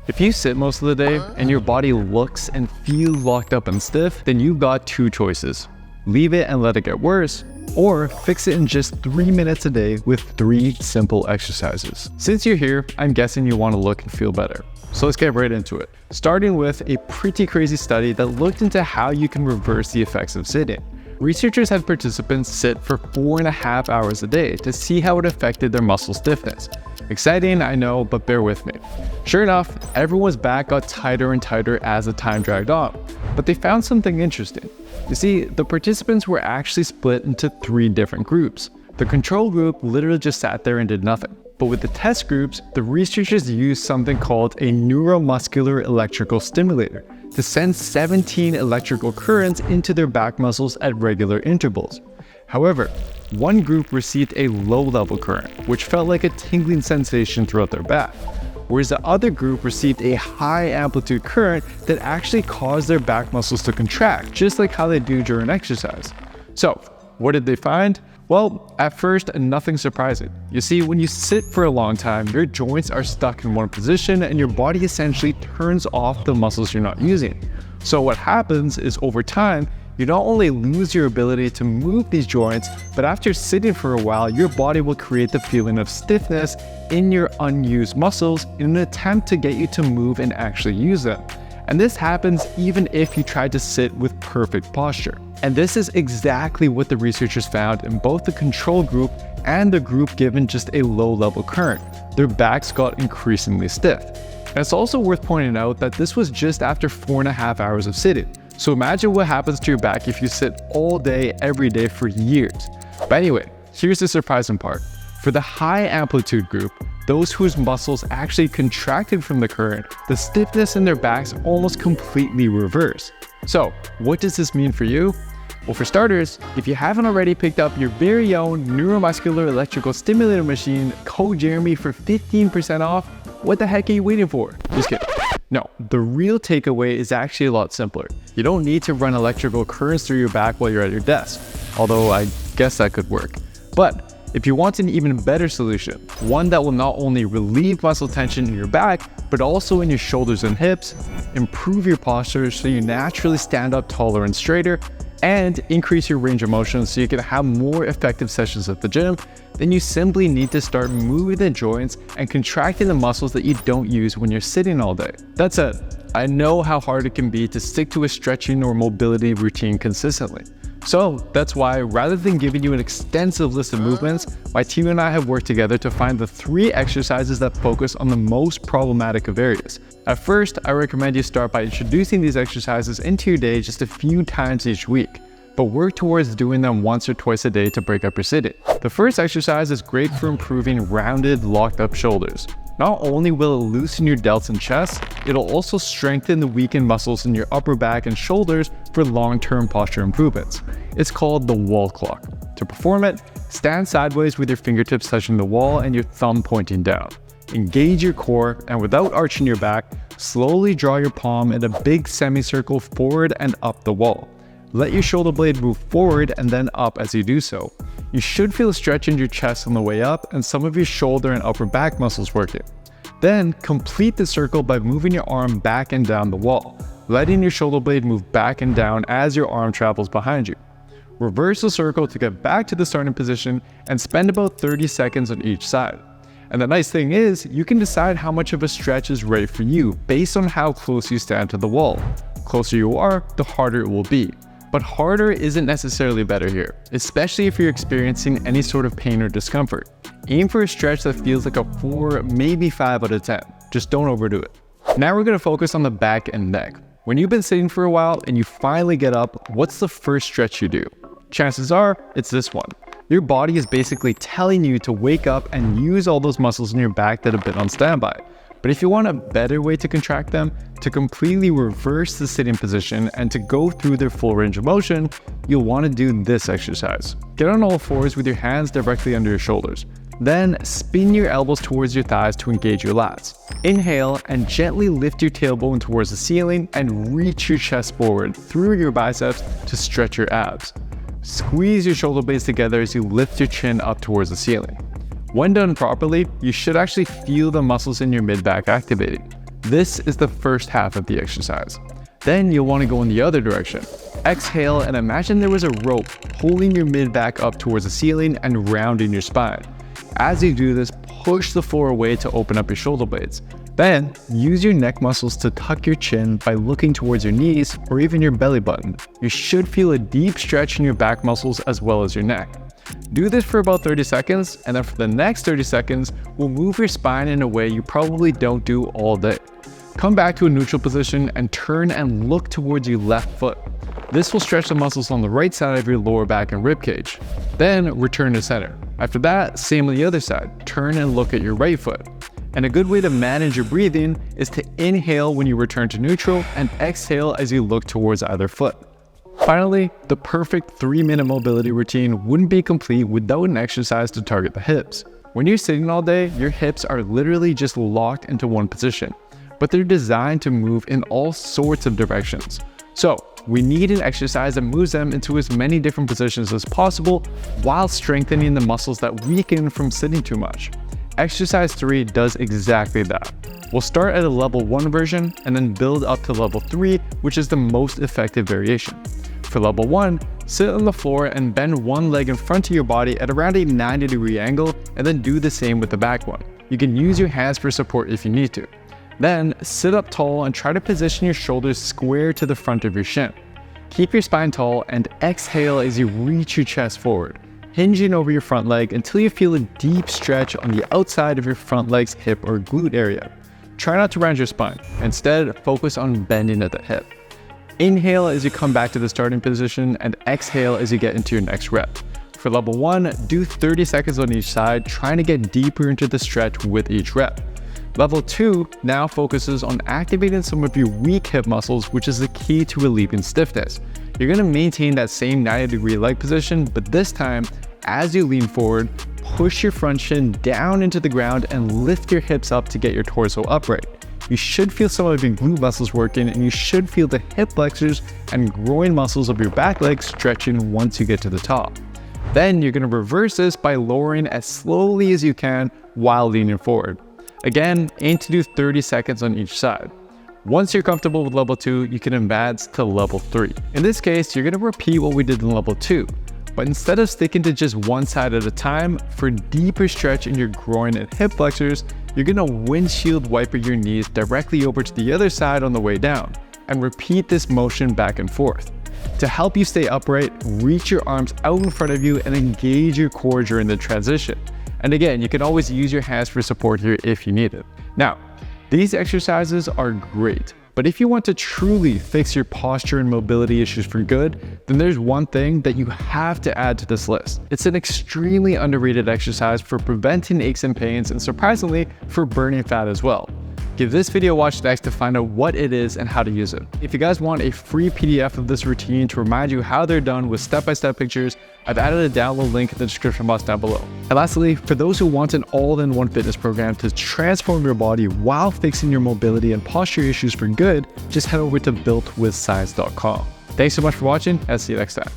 If you sit most of the day and your body looks and feels locked up and stiff, then you've got two choices. Leave it and let it get worse, or fix it in just 3 minutes a day with 3 simple exercises. Since you're here, I'm guessing you want to look and feel better. So let's get right into it. Starting with a pretty crazy study that looked into how you can reverse the effects of sitting. Researchers had participants sit for 4.5 hours a day to see how it affected their muscle stiffness. Exciting, I know, but bear with me. Sure enough, everyone's back got tighter and tighter as the time dragged on, but they found something interesting. You see, the participants were actually split into 3 different groups. The control group literally just sat there and did nothing. But with the test groups, the researchers used something called a neuromuscular electrical stimulator to send 17 electrical currents into their back muscles at regular intervals. However, one group received a low-level current, which felt like a tingling sensation throughout their back, whereas the other group received a high-amplitude current that actually caused their back muscles to contract, just like how they do during exercise. So, what did they find? Well, at first, nothing surprising. You see, when you sit for a long time, your joints are stuck in one position and your body essentially turns off the muscles you're not using. So what happens is over time, you not only lose your ability to move these joints, but after sitting for a while, your body will create the feeling of stiffness in your unused muscles in an attempt to get you to move and actually use them. And this happens even if you try to sit with perfect posture. And this is exactly what the researchers found in both the control group and the group given just a low-level current. Their backs got increasingly stiff. And it's also worth pointing out that this was just after 4.5 hours of sitting. So imagine what happens to your back if you sit all day, every day for years. But anyway, here's the surprising part. For the high amplitude group, those whose muscles actually contracted from the current, the stiffness in their backs almost completely reversed. So, what does this mean for you? Well, for starters, if you haven't already picked up your very own neuromuscular electrical stimulator machine, code Jeremy for 15% off, what the heck are you waiting for? Just kidding. No, the real takeaway is actually a lot simpler. You don't need to run electrical currents through your back while you're at your desk, although I guess that could work. But if you want an even better solution, one that will not only relieve muscle tension in your back, but also in your shoulders and hips, improve your posture so you naturally stand up taller and straighter, and increase your range of motion so you can have more effective sessions at the gym, then you simply need to start moving the joints and contracting the muscles that you don't use when you're sitting all day. That said, I know how hard it can be to stick to a stretching or mobility routine consistently. So that's why, rather than giving you an extensive list of movements, my team and I have worked together to find the 3 exercises that focus on the most problematic of areas. At first, I recommend you start by introducing these exercises into your day just a few times each week, but work towards doing them once or twice a day to break up your sitting. The first exercise is great for improving rounded, locked up shoulders. Not only will it loosen your delts and chest, it'll also strengthen the weakened muscles in your upper back and shoulders for long-term posture improvements. It's called the wall clock. To perform it, stand sideways with your fingertips touching the wall and your thumb pointing down. Engage your core, and without arching your back, slowly draw your palm in a big semicircle forward and up the wall. Let your shoulder blade move forward and then up as you do so. You should feel a stretch in your chest on the way up and some of your shoulder and upper back muscles working. Then complete the circle by moving your arm back and down the wall, letting your shoulder blade move back and down as your arm travels behind you. Reverse the circle to get back to the starting position and spend about 30 seconds on each side. And the nice thing is, you can decide how much of a stretch is right for you based on how close you stand to the wall. The closer you are, the harder it will be. But harder isn't necessarily better here, especially if you're experiencing any sort of pain or discomfort. Aim for a stretch that feels like a 4, maybe 5 out of 10. Just don't overdo it. Now we're going to focus on the back and neck. When you've been sitting for a while and you finally get up, what's the first stretch you do? Chances are, it's this one. Your body is basically telling you to wake up and use all those muscles in your back that have been on standby. But if you want a better way to contract them, to completely reverse the sitting position and to go through their full range of motion, you'll want to do this exercise. Get on all fours with your hands directly under your shoulders. Then spin your elbows towards your thighs to engage your lats. Inhale and gently lift your tailbone towards the ceiling and reach your chest forward through your biceps to stretch your abs. Squeeze your shoulder blades together as you lift your chin up towards the ceiling. When done properly, you should actually feel the muscles in your mid-back activating. This is the first half of the exercise. Then you'll want to go in the other direction. Exhale and imagine there was a rope pulling your mid-back up towards the ceiling and rounding your spine. As you do this, push the floor away to open up your shoulder blades. Then, use your neck muscles to tuck your chin by looking towards your knees or even your belly button. You should feel a deep stretch in your back muscles as well as your neck. Do this for about 30 seconds, and then for the next 30 seconds, we'll move your spine in a way you probably don't do all day. Come back to a neutral position and turn and look towards your left foot. This will stretch the muscles on the right side of your lower back and rib cage. Then return to center. After that, same on the other side. Turn and look at your right foot. And a good way to manage your breathing is to inhale when you return to neutral and exhale as you look towards either foot. Finally, the perfect 3-minute mobility routine wouldn't be complete without an exercise to target the hips. When you're sitting all day, your hips are literally just locked into one position, but they're designed to move in all sorts of directions. So we need an exercise that moves them into as many different positions as possible while strengthening the muscles that weaken from sitting too much. Exercise 3 does exactly that. We'll start at a level 1 version and then build up to level 3, which is the most effective variation. For level 1, sit on the floor and bend one leg in front of your body at around a 90-degree angle, and then do the same with the back one. You can use your hands for support if you need to. Then, sit up tall and try to position your shoulders square to the front of your shin. Keep your spine tall and exhale as you reach your chest forward, hinging over your front leg until you feel a deep stretch on the outside of your front leg's hip or glute area. Try not to round your spine. Instead, focus on bending at the hip. Inhale as you come back to the starting position and exhale as you get into your next rep. For level 1, do 30 seconds on each side, trying to get deeper into the stretch with each rep. Level 2 now focuses on activating some of your weak hip muscles, which is the key to relieving stiffness. You're going to maintain that same 90-degree leg position, but this time, as you lean forward, push your front shin down into the ground and lift your hips up to get your torso upright. You should feel some of your glute muscles working, and you should feel the hip flexors and groin muscles of your back leg stretching once you get to the top. Then you're going to reverse this by lowering as slowly as you can while leaning forward. Again, aim to do 30 seconds on each side. Once you're comfortable with level 2, you can advance to level 3. In this case, you're going to repeat what we did in level 2, but instead of sticking to just one side at a time, for deeper stretch in your groin and hip flexors, you're going to windshield wiper your knees directly over to the other side on the way down, and repeat this motion back and forth. To help you stay upright, reach your arms out in front of you and engage your core during the transition. And again, you can always use your hands for support here if you need it. Now, these exercises are great, but if you want to truly fix your posture and mobility issues for good, then there's one thing that you have to add to this list. It's an extremely underrated exercise for preventing aches and pains, and surprisingly, for burning fat as well. Give this video a watch next to find out what it is and how to use it. If you guys want a free PDF of this routine to remind you how they're done with step-by-step pictures, I've added a download link in the description box down below. And lastly, for those who want an all-in-one fitness program to transform your body while fixing your mobility and posture issues for good, just head over to builtwithscience.com. Thanks so much for watching, and see you next time.